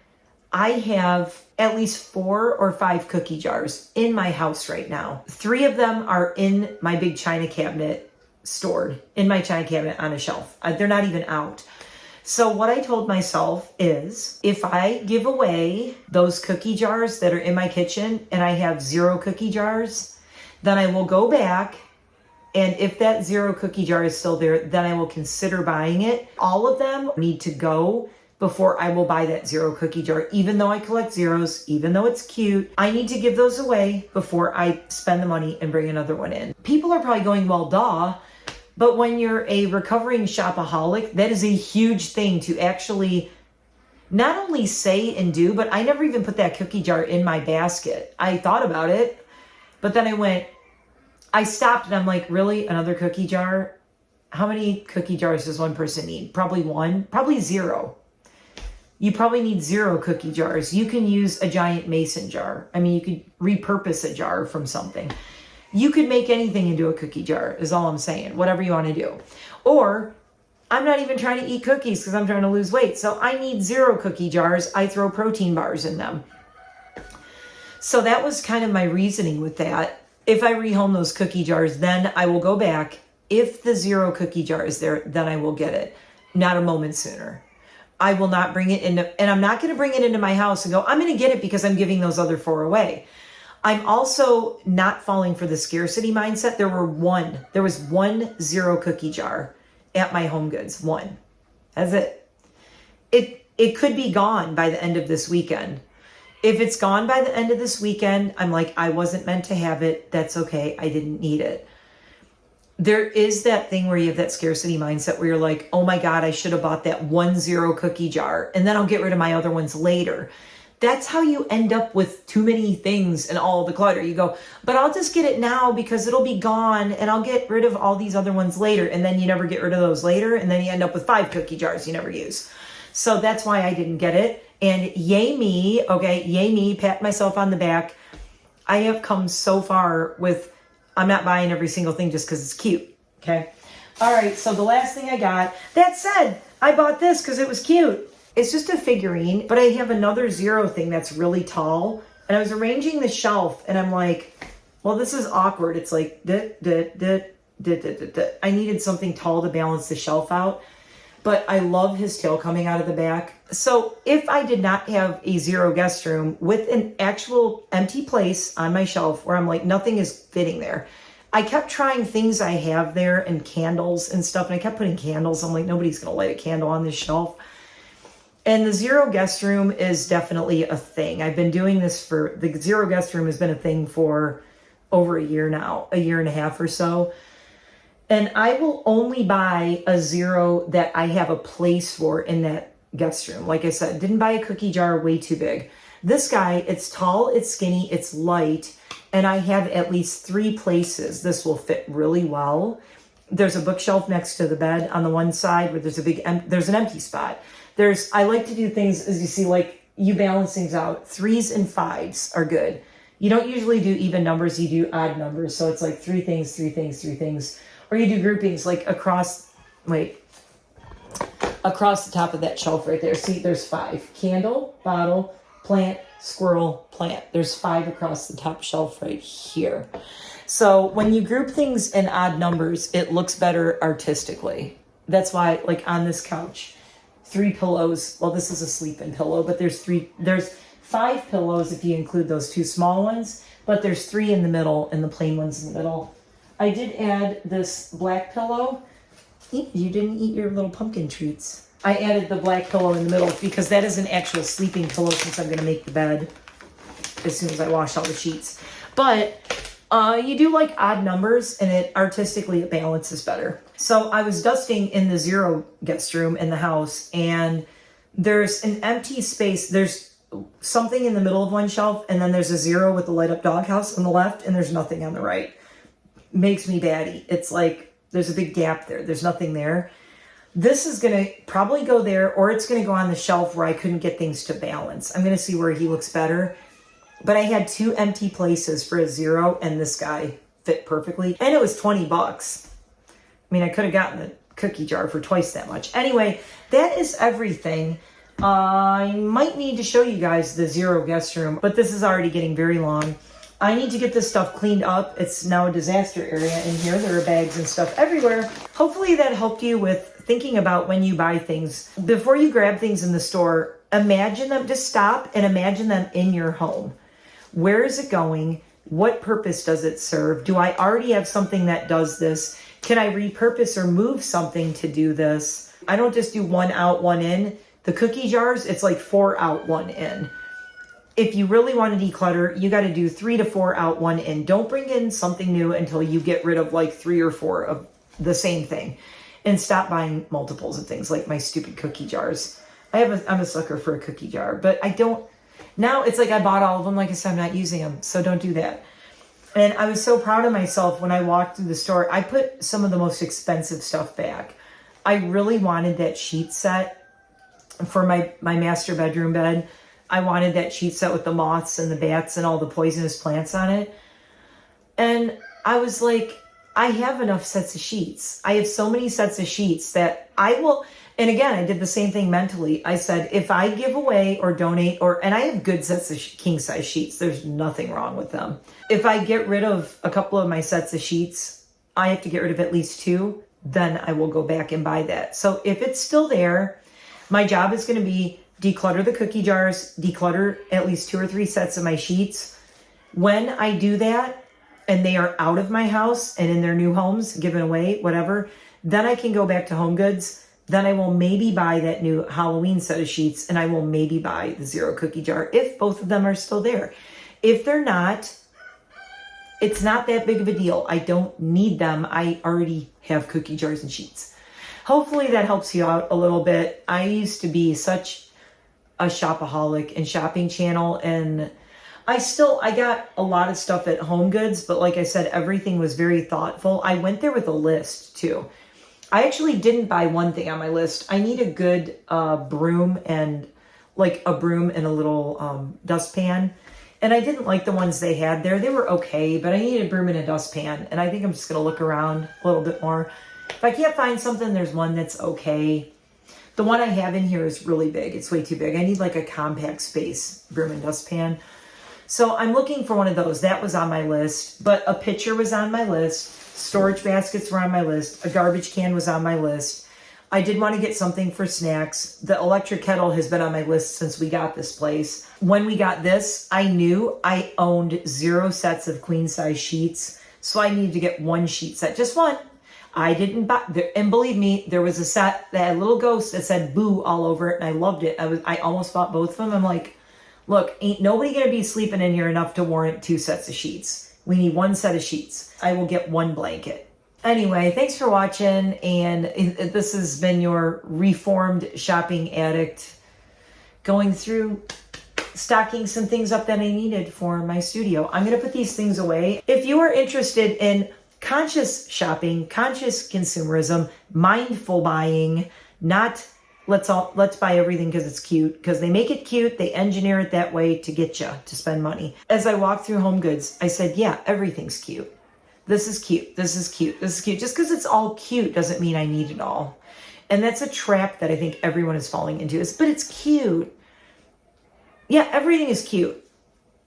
I have at least 4 or 5 cookie jars in my house right now. 3 of them are in my big china cabinet, stored in my china cabinet on a shelf. They're not even out. So what I told myself is if I give away those cookie jars that are in my kitchen and I have 0 cookie jars, then I will go back. And if that 0 cookie jar is still there, then I will consider buying it. All of them need to go before I will buy that 0 cookie jar. Even though I collect zeros, even though it's cute, I need to give those away before I spend the money and bring another one in. People are probably going, well, duh. But when you're a recovering shopaholic, that is a huge thing to actually not only say and do, but I never even put that cookie jar in my basket. I thought about it, but then I stopped and I'm like, really? Another cookie jar? How many cookie jars does one person need? Probably 1, probably 0. You probably need 0 cookie jars. You can use a giant mason jar. I mean, you could repurpose a jar from something. You could make anything into a cookie jar is all I'm saying, whatever you want to do. Or I'm not even trying to eat cookies because I'm trying to lose weight. So I need 0 cookie jars. I throw protein bars in them. So that was kind of my reasoning with that. If I rehome those cookie jars, then I will go back. If the 0 cookie jar is there, then I will get it. Not a moment sooner. I will not bring it into, and I'm not going to bring it into my house and go, I'm going to get it because I'm giving those other 4 away. I'm also not falling for the scarcity mindset. There was 1 0 cookie jar at my Home Goods. 1. That's it. It could be gone by the end of this weekend. If it's gone by the end of this weekend, I'm like, I wasn't meant to have it. That's okay. I didn't need it. There is that thing where you have that scarcity mindset where you're like, oh my God, I should have bought that 1 0 cookie jar and then I'll get rid of my other ones later. That's how you end up with too many things and all the clutter. You go, but I'll just get it now because it'll be gone and I'll get rid of all these other ones later. And then you never get rid of those later. And then you end up with 5 cookie jars you never use. So that's why I didn't get it. And yay me, okay, yay me, pat myself on the back. I have come so far with, I'm not buying every single thing just because it's cute, okay? All right, so the last thing I got, that said, I bought this because it was cute. It's just a figurine, but I have another 0 thing that's really tall. And I was arranging the shelf and I'm like, well, this is awkward. It's like, I needed something tall to balance the shelf out. But I love his tail coming out of the back. So if I did not have a 0 guest room with an actual empty place on my shelf where I'm like, nothing is fitting there. I kept trying things I have there and candles and stuff. And I kept putting candles. I'm like, nobody's going to light a candle on this shelf. And the 0 guest room is definitely a thing. I've been doing this the 0 guest room has been a thing for over a year now, 1.5 years or so. And I will only buy a 0 that I have a place for in that guest room. Like I said, didn't buy a cookie jar way too big. This guy, it's tall, it's skinny, it's light, and I have at least 3 places. This will fit really well. There's a bookshelf next to the bed on the one side where there's there's an empty spot. I like to do things, as you see, like you balance things out. 3s and 5s are good. You don't usually do even numbers, you do odd numbers. So it's like 3 things, 3 things, 3 things. Or you do groupings like across the top of that shelf right there. See, there's 5. Candle, bottle, plant, squirrel, plant. There's 5 across the top shelf right here. So when you group things in odd numbers, it looks better artistically. That's why, like on this couch, 3 pillows. Well, this is a sleep-in pillow, but there's 5 pillows if you include those 2 small ones. but there's 3 in the middle and the plain ones in the middle. I did add this black pillow. You didn't eat your little pumpkin treats. I added the black pillow in the middle because that is an actual sleeping pillow since I'm going to make the bed as soon as I wash all the sheets. But you do like odd numbers and it artistically it balances better. So I was dusting in the zero guest room in the house and there's an empty space. There's something in the middle of one shelf and then there's a zero with the light up doghouse on the left and there's nothing on the right. Makes me batty. It's like there's a big gap there. There's nothing there. This is going to probably go there or it's going to go on the shelf where I couldn't get things to balance. I'm going to see where he looks better. But I had 2 empty places for a zero and this guy fit perfectly. And it was $20. I mean, I could have gotten the cookie jar for twice that much. Anyway, that is everything. I might need to show you guys the zero guest room, but this is already getting very long. I need to get this stuff cleaned up. It's now a disaster area in here. There are bags and stuff everywhere. Hopefully that helped you with thinking about when you buy things. Before you grab things in the store, imagine them, just stop and imagine them in your home. Where is it going? What purpose does it serve? Do I already have something that does this? Can I repurpose or move something to do this? I don't just do 1 out, 1 in. The cookie jars, it's like 4 out, 1 in. If you really want to declutter, you got to do 3 to 4 out, 1 in. Don't bring in something new until you get rid of like 3 or 4 of the same thing. And stop buying multiples of things like my stupid cookie jars. I'm a sucker for a cookie jar, but I don't. Now it's like I bought all of them. Like I said, I'm not using them. So don't do that. And I was so proud of myself when I walked through the store. I put some of the most expensive stuff back. I really wanted that sheet set for my master bedroom bed. I wanted that sheet set with the moths and the bats and all the poisonous plants on it. And I was like, I have enough sets of sheets. I have so many sets of sheets that I will, and again, I did the same thing mentally. I said, if I give away or donate, and I have good sets of king size sheets, there's nothing wrong with them. If I get rid of a couple of my sets of sheets, I have to get rid of at least 2, then I will go back and buy that. So if it's still there, my job is going to be declutter the cookie jars, declutter at least 2 or 3 sets of my sheets. When I do that, and they are out of my house and in their new homes, given away, whatever, then I can go back to Home Goods. Then I will maybe buy that new Halloween set of sheets and I will maybe buy the zero cookie jar if both of them are still there. If they're not, it's not that big of a deal. I don't need them. I already have cookie jars and sheets. Hopefully that helps you out a little bit. I used to be such a shopaholic and shopping channel, and I got a lot of stuff at Home Goods, but like I said, everything was very thoughtful. I went there with a list too. I actually didn't buy one thing on my list. I need a good broom and a little dustpan. And I didn't like the ones they had there. They were okay, but I needed a broom and a dustpan. And I think I'm just going to look around a little bit more. If I can't find something, there's one that's okay. The one I have in here is really big. It's way too big. I need like a compact space broom and dustpan. So I'm looking for one of those. That was on my list, but a pitcher was on my list. Storage baskets were on my list. A garbage can was on my list. I did want to get something for snacks. The electric kettle has been on my list since we got this place. When we got this, I knew I owned 0 sets of queen size sheets. So I needed to get 1 sheet set, just 1. I didn't buy, and believe me, there was a set that had a little ghost that said boo all over it. And I loved it. I almost bought both of them. I'm like, look, ain't nobody going to be sleeping in here enough to warrant 2 sets of sheets. We need 1 set of sheets. I will get 1 blanket. Anyway, thanks for watching. And this has been your reformed shopping addict going through stocking some things up that I needed for my studio. I'm going to put these things away. If you are interested in conscious shopping, conscious consumerism, mindful buying, not let's buy everything because it's cute, because they make it cute, they engineer it that way to get you to spend money. As I walked through Home Goods, I said, yeah, everything's cute. This is cute. This is cute. This is cute. Just because it's all cute doesn't mean I need it all. And that's a trap that I think everyone is falling into. But it's cute. Yeah, everything is cute.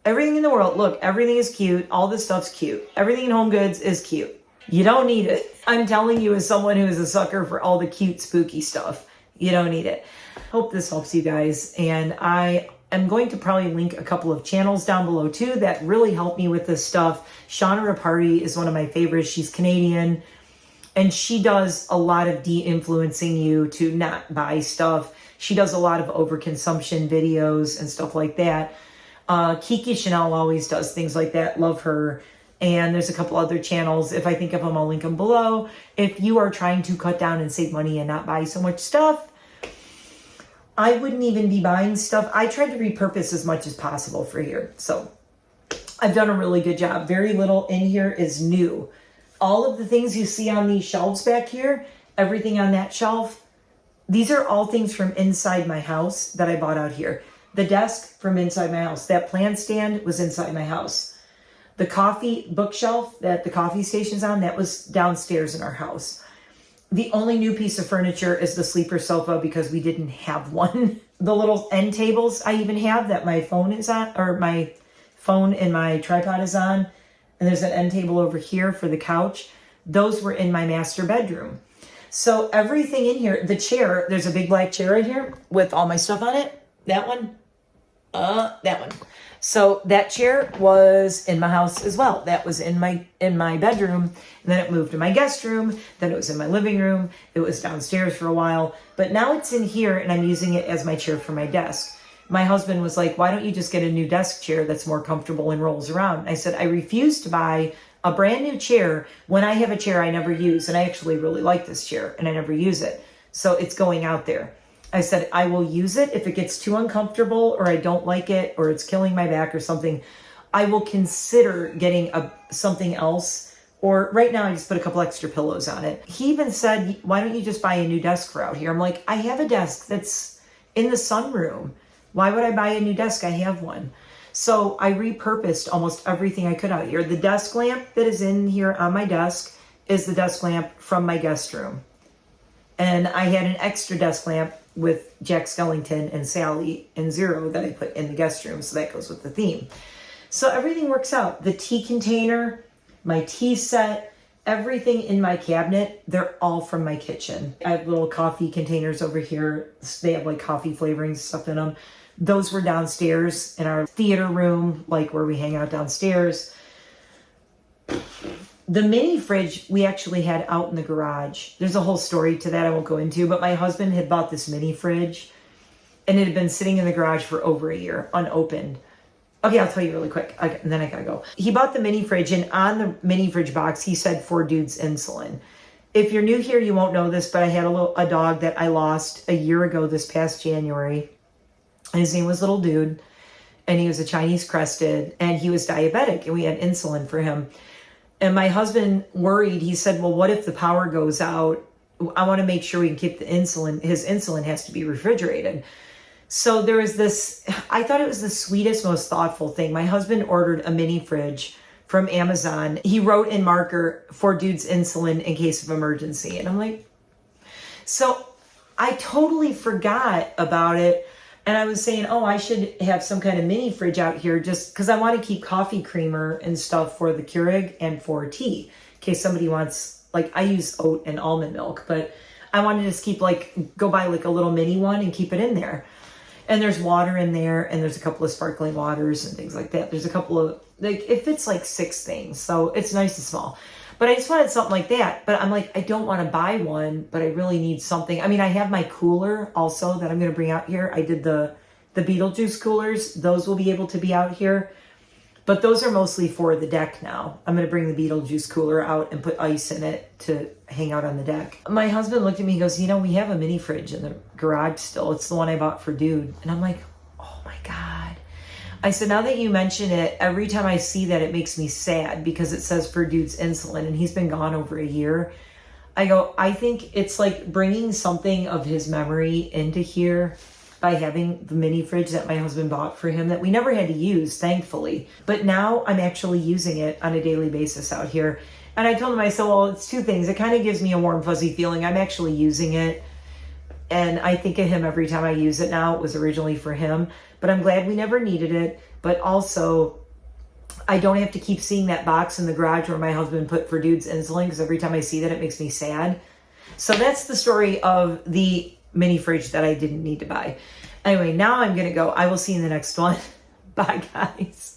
Everything in the world, look, everything is cute. All this stuff's cute. Everything in Home Goods is cute. You don't need it. I'm telling you as someone who is a sucker for all the cute, spooky stuff. You don't need it. Hope this helps you guys. And I am going to probably link a couple of channels down below too that really help me with this stuff. Shauna Raparty is one of my favorites. She's Canadian, and she does a lot of de-influencing you to not buy stuff. She does a lot of overconsumption videos and stuff like that. Kiki Chanel always does things like that. Love her. And there's a couple other channels. If I think of them, I'll link them below. If you are trying to cut down and save money and not buy so much stuff, I wouldn't even be buying stuff. I tried to repurpose as much as possible for here. So I've done a really good job. Very little in here is new. All of the things you see on these shelves back here, everything on that shelf, these are all things from inside my house that I bought out here. The desk from inside my house. That plant stand was inside my house. The coffee bookshelf that the coffee station's on, that was downstairs in our house. The only new piece of furniture is the sleeper sofa because we didn't have one. The little end tables I even have that my phone is on, or my phone and my tripod is on. And there's an end table over here for the couch. Those were in my master bedroom. So everything in here, the chair, there's a big black chair right here with all my stuff on it. That one, that one. So that chair was in my house as well. That was in my bedroom. And then it moved to my guest room. Then it was in my living room. It was downstairs for a while. But now it's in here and I'm using it as my chair for my desk. My husband was like, why don't you just get a new desk chair that's more comfortable and rolls around? I said, I refuse to buy a brand new chair when I have a chair I never use. And I actually really like this chair and I never use it. So it's going out there. I said, I will use it if it gets too uncomfortable or I don't like it or it's killing my back or something. I will consider getting something else. Or right now I just put a couple extra pillows on it. He even said, why don't you just buy a new desk for out here? I'm like, I have a desk that's in the sunroom. Why would I buy a new desk? I have one. So I repurposed almost everything I could out here. The desk lamp that is in here on my desk is the desk lamp from my guest room. And I had an extra desk lamp with Jack Skellington and Sally and Zero that I put in the guest room. So that goes with the theme. So everything works out. The tea container, my tea set, everything in my cabinet, they're all from my kitchen. I have little coffee containers over here. They have like coffee flavorings stuff in them. Those were downstairs in our theater room, like where we hang out downstairs. The mini fridge we actually had out in the garage. There's a whole story to that I won't go into, but my husband had bought this mini fridge and it had been sitting in the garage for over a year, unopened. Okay, I'll tell you really quick, and then I gotta go. He bought the mini fridge, and on the mini fridge box, he said 4 dudes insulin. If you're new here, you won't know this, but I had a dog that I lost a year ago this past January. His name was Little Dude, and he was a Chinese crested, and he was diabetic, and we had insulin for him. And my husband worried, he said, well, what if the power goes out? I want to make sure we can keep the insulin. His insulin has to be refrigerated. So there was this, I thought it was the sweetest, most thoughtful thing. My husband ordered a mini fridge from Amazon. He wrote in marker, 4 dudes insulin in case of emergency. And I'm like, so I totally forgot about it. And I was saying, oh, I should have some kind of mini fridge out here just because I want to keep coffee creamer and stuff for the Keurig and for tea. In case somebody wants, like I use oat and almond milk, but I want to just keep go buy like a little mini one and keep it in there. And there's water in there and there's a couple of sparkling waters and things like that. There's a couple of, it fits like 6 things. So it's nice and small. But I just wanted something like that. But I'm like, I don't want to buy one, but I really need something. I mean, I have my cooler also that I'm going to bring out here. I did the Beetlejuice coolers. Those will be able to be out here. But those are mostly for the deck now. I'm going to bring the Beetlejuice cooler out and put ice in it to hang out on the deck. My husband looked at me and goes, you know, we have a mini fridge in the garage still. It's the one I bought for Dude. And I'm like, oh my God. I said, now that you mention it, every time I see that, it makes me sad because it says for Dude's insulin and he's been gone over a year. I go, I think it's like bringing something of his memory into here by having the mini fridge that my husband bought for him that we never had to use, thankfully. But now I'm actually using it on a daily basis out here. And I told him, I said, well, it's 2 things. It kind of gives me a warm, fuzzy feeling. I'm actually using it. And I think of him every time I use it now. It was originally for him. But I'm glad we never needed it. But also, I don't have to keep seeing that box in the garage where my husband put for Dude's insulin, because every time I see that, it makes me sad. So that's the story of the mini fridge that I didn't need to buy. Anyway, now I'm going to go. I will see you in the next one. Bye, guys.